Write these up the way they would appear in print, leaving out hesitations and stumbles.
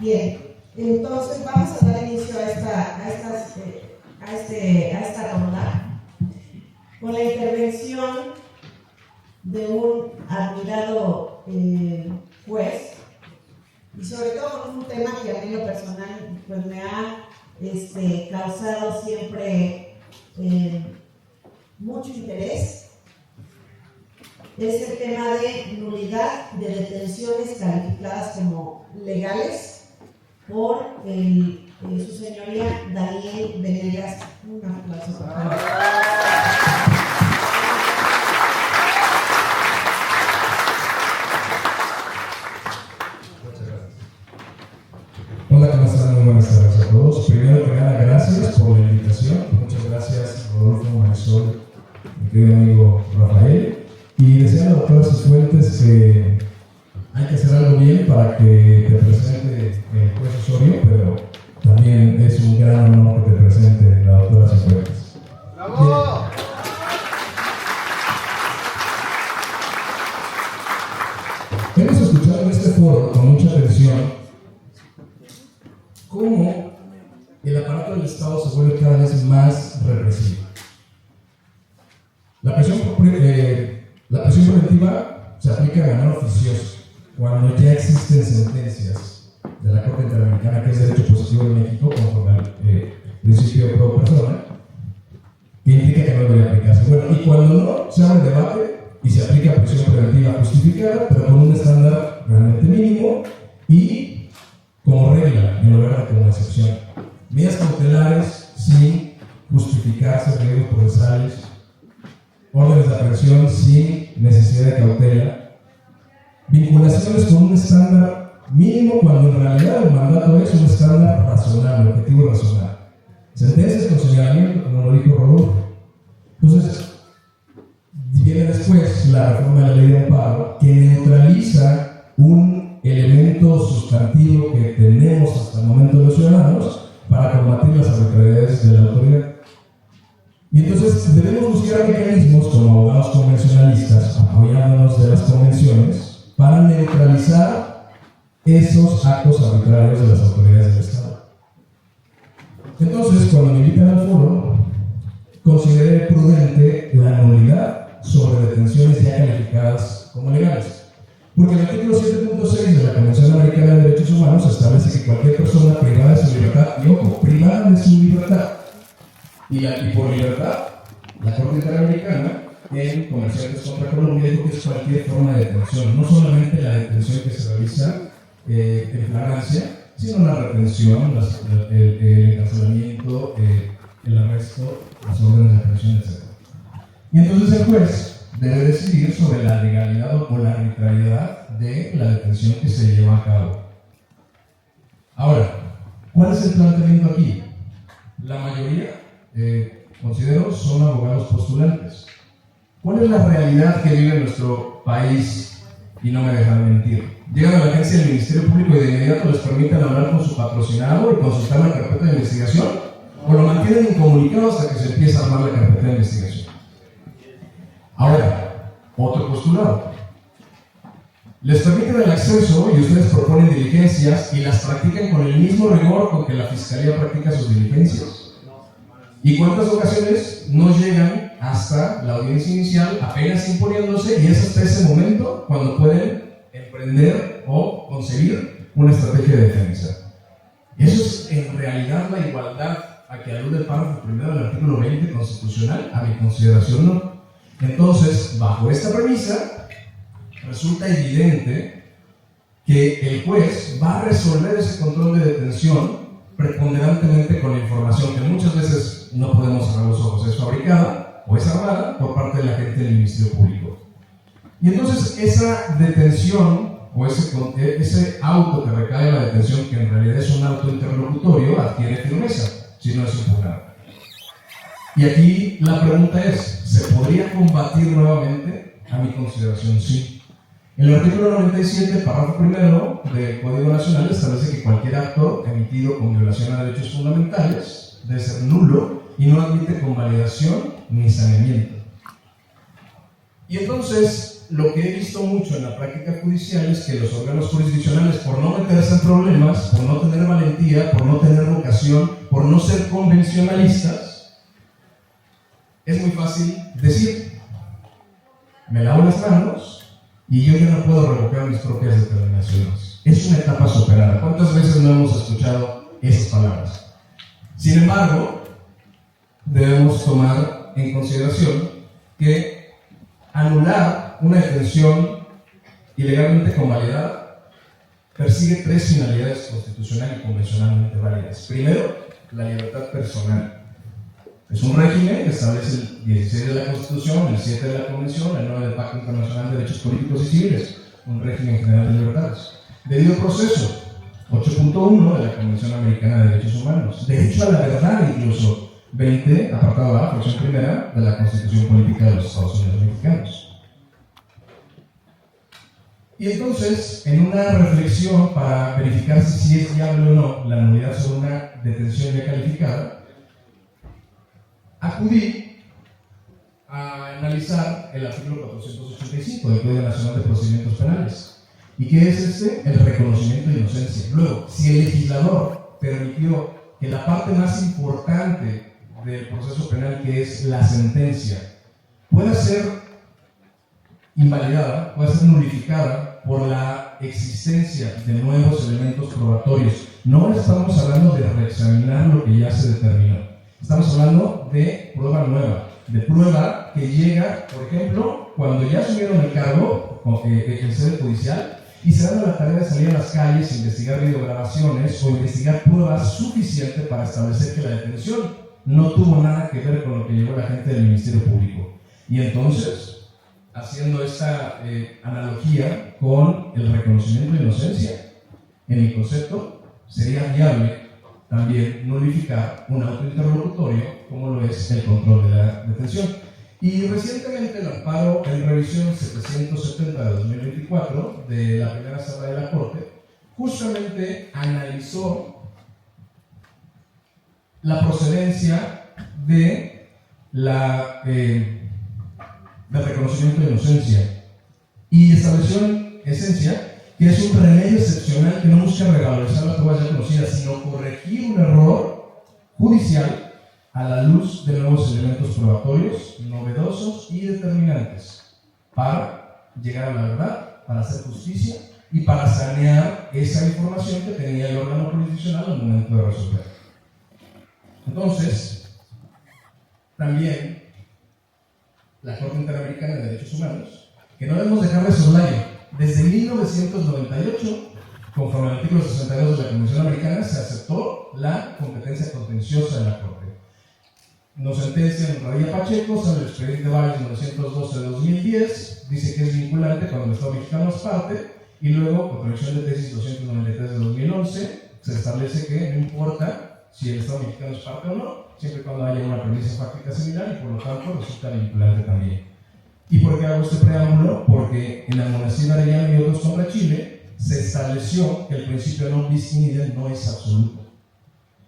Bien, entonces vamos a dar inicio a esta ronda con la intervención de un admirado juez, y sobre todo con un tema que a mí en lo personal pues me ha causado siempre mucho interés. Es el tema de nulidad de detenciones calificadas como legales por su señoría Daniel Venegas. Un aplauso, por favor. Hola, ¿cómo están? Muy buenas tardes a todos. Primero que nada, gracias por la invitación. Muchas gracias, Rodolfo, Marisol, mi querido amigo Rafael. Y decía la doctora Cifuentes que hay que hacer algo bien para que te presente el juez Osorio, pero también es un gran honor que te presente la doctora Cifuentes. ¡Bravo! Hemos escuchado en este foro con mucha atención cómo el aparato del Estado se vuelve cada vez más represivo. La presión preventiva se aplica de manera oficiosa cuando ya existen sentencias de la Corte Interamericana, que es derecho positivo en México, conforme al principio pro persona, que implica que no debería aplicarse. Bueno, y cuando no, se abre debate y se aplica presión preventiva justificada, pero con un estándar realmente mínimo y como regla, en lugar de como excepción. Medidas cautelares sin justificarse riesgos procesales, órdenes de aprehensión sin necesidad de cautela, vinculaciones con un estándar mínimo cuando en realidad el mandato es un estándar razonable, objetivo razonable. Sentencias con señalamiento, como lo dijo Rodolfo. Entonces, viene después la reforma de la ley de amparo que neutraliza un elemento sustantivo que tenemos hasta el momento los ciudadanos para combatir las arbitrariedades de la autoridad. Y entonces debemos buscar mecanismos como abogados convencionalistas, apoyándonos de las convenciones, para neutralizar esos actos arbitrarios de las autoridades del Estado. Entonces, cuando me invitan al foro, consideré prudente la nulidad sobre detenciones ya calificadas como legales. Porque el artículo 7.6 de la Convención Americana de Derechos Humanos establece que cualquier persona privada de su libertad, y ojo, privada de su libertad, y por libertad, la Corte Interamericana en Comerciantes contra Colombia dijo que es cualquier forma de detención, no solamente la detención que se realiza en flagrancia, sino la retención, el encarcelamiento, el arresto, las órdenes de aprehensión, etc. Y entonces el juez debe decidir sobre la legalidad o la arbitrariedad de la detención que se lleva a cabo. Ahora, ¿cuál es el planteamiento aquí? La mayoría, considero, son abogados postulantes. ¿Cuál es la realidad que vive nuestro país? Y no me dejan mentir. Llegan a la agencia del Ministerio Público y de inmediato les permiten hablar con su patrocinado y consultar la carpeta de investigación, o lo mantienen incomunicado hasta que se empieza a armar la carpeta de investigación. Ahora, otro postulado. Les permiten el acceso y ustedes proponen diligencias y las practican con el mismo rigor con que la Fiscalía practica sus diligencias. ¿Y cuántas ocasiones no llegan hasta la audiencia inicial apenas imponiéndose y es hasta ese momento cuando pueden emprender o concebir una estrategia de defensa? Eso es en realidad la igualdad a que alude el párrafo primero del artículo 20 constitucional. A mi consideración no. Entonces, bajo esta premisa, resulta evidente que el juez va a resolver ese control de detención preponderantemente con la información que muchas veces no podemos cerrar los ojos, es fabricada o es armada por parte de la gente del Ministerio Público. Y entonces esa detención o ese auto que recae en la detención, que en realidad es un auto interlocutorio, adquiere firmeza si no es impugnado. Y aquí la pregunta es, ¿se podría combatir nuevamente? A mi consideración, sí. El artículo 97, párrafo primero del Código Nacional establece que cualquier acto emitido con violación a derechos fundamentales debe ser nulo y no admite convalidación ni saneamiento. Y entonces, lo que he visto mucho en la práctica judicial es que los órganos jurisdiccionales, por no meterse en problemas, por no tener valentía, por no tener vocación, por no ser convencionalistas, es muy fácil decir, me lavo las manos y yo ya no puedo revocar mis propias determinaciones. Es una etapa superada. ¿Cuántas veces no hemos escuchado esas palabras? Sin embargo, debemos tomar en consideración que anular una detención ilegalmente convalidada persigue tres finalidades constitucional y convencionalmente válidas. Primero, la libertad personal. Es un régimen que establece el 16 de la Constitución, el 7 de la Convención, el 9 del Pacto Internacional de Derechos Políticos y Civiles, un régimen general de libertades. Debido proceso, 8.1 de la Convención Americana de Derechos Humanos. Derecho a la verdad, incluso, 20, apartado A, fracción primera, de la Constitución Política de los Estados Unidos Mexicanos. Y entonces, en una reflexión para verificar si es viable o no la nulidad sobre una detención ya calificada, acudí a analizar el artículo 485 del Código Nacional de Procedimientos Penales. ¿Y qué es este? El reconocimiento de inocencia. Luego, si el legislador permitió que la parte más importante del proceso penal, que es la sentencia, pueda ser invalidada, pueda ser nulificada por la existencia de nuevos elementos probatorios. No estamos hablando de reexaminar lo que ya se determinó. Estamos hablando de prueba nueva, de prueba que llega, por ejemplo, cuando ya asumieron el cargo en sede judicial y se dan a la tarea de salir a las calles, investigar videograbaciones o investigar pruebas suficientes para establecer que la detención no tuvo nada que ver con lo que llevó la gente del Ministerio Público. Y entonces, haciendo esta analogía con el reconocimiento de inocencia, en mi concepto, sería viable también nulificar un auto interlocutorio como lo es el control de la detención. Y recientemente el amparo en revisión 770 de 2024 de la primera sala de la Corte justamente analizó la procedencia de del reconocimiento de inocencia y estableció en esencia que es un remedio excepcional que no busca revalorizar las pruebas ya conocidas, sino corregir un error judicial a la luz de nuevos elementos probatorios, novedosos y determinantes, para llegar a la verdad, para hacer justicia y para sanear esa información que tenía el órgano jurisdiccional al momento de resolver. Entonces, también la Corte Interamericana de Derechos Humanos, que no debemos dejar de soslayo. Desde 1998, conforme al artículo 62 de la Convención Americana, se aceptó la competencia contenciosa de la Corte. Nos sentencian Radilla Pacheco sobre el expediente Valles 912 de 2010, dice que es vinculante cuando el Estado mexicano es parte, y luego, con corrección de tesis 293 de 2011, se establece que no importa si el Estado mexicano es parte o no, siempre y cuando haya una premisa fáctica similar y por lo tanto resulta vinculante también. ¿Y por qué hago este preámbulo? Porque en la Monastir Arellano y otros contra Chile se estableció que el principio non bis in idem no es absoluto.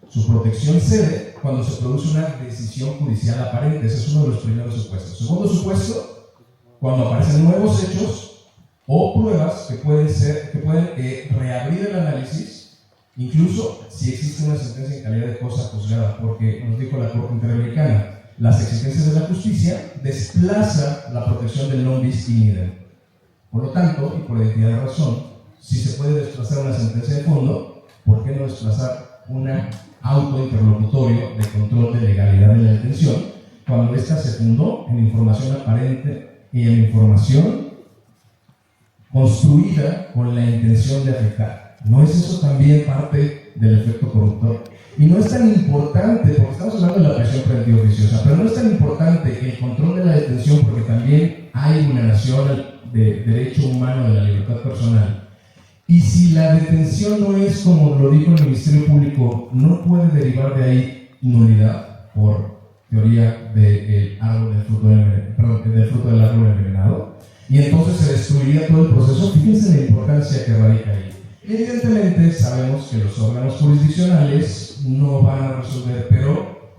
Su protección cede cuando se produce una decisión judicial aparente. Ese es uno de los primeros supuestos. Segundo supuesto, cuando aparecen nuevos hechos o pruebas que pueden reabrir el análisis, incluso si existe una sentencia en calidad de cosa juzgada, porque nos dijo la Corte Interamericana, las exigencias de la justicia desplaza la protección del non bis in idem. Por lo tanto, y por identidad de razón, si se puede desplazar una sentencia de fondo, ¿por qué no desplazar un auto interlocutorio de control de legalidad de la detención cuando ésta se fundó en información aparente y en información construida con la intención de afectar? ¿No es eso también parte del efecto corruptor? Y no es tan importante, porque estamos hablando de la prisión preventiva oficiosa, pero no es tan importante el control de la detención porque también hay vulneración de derecho humano de la libertad personal. Y si la detención no es, como lo dijo el Ministerio Público, no puede derivar de ahí nulidad por teoría del fruto del árbol envenenado, y entonces se destruiría todo el proceso. Fíjense la importancia que radica ahí. Y evidentemente sabemos que los órganos jurisdiccionales no van a resolver, pero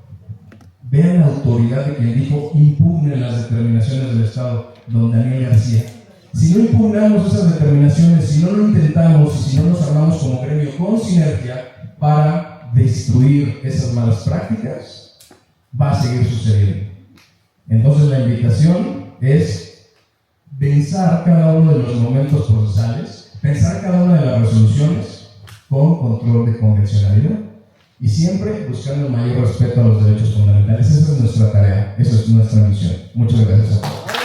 vean la autoridad de quien dijo impugnen las determinaciones del Estado, don Daniel García. Si no impugnamos esas determinaciones, si no lo intentamos y si no nos armamos como gremio con sinergia para destruir esas malas prácticas, va a seguir sucediendo. Entonces la invitación es pensar cada uno de los momentos procesales, pensar cada una de las resoluciones con control de convencionalidad y siempre buscando el mayor respeto a los derechos fundamentales. Esa es nuestra tarea, esa es nuestra misión. Muchas gracias a todos.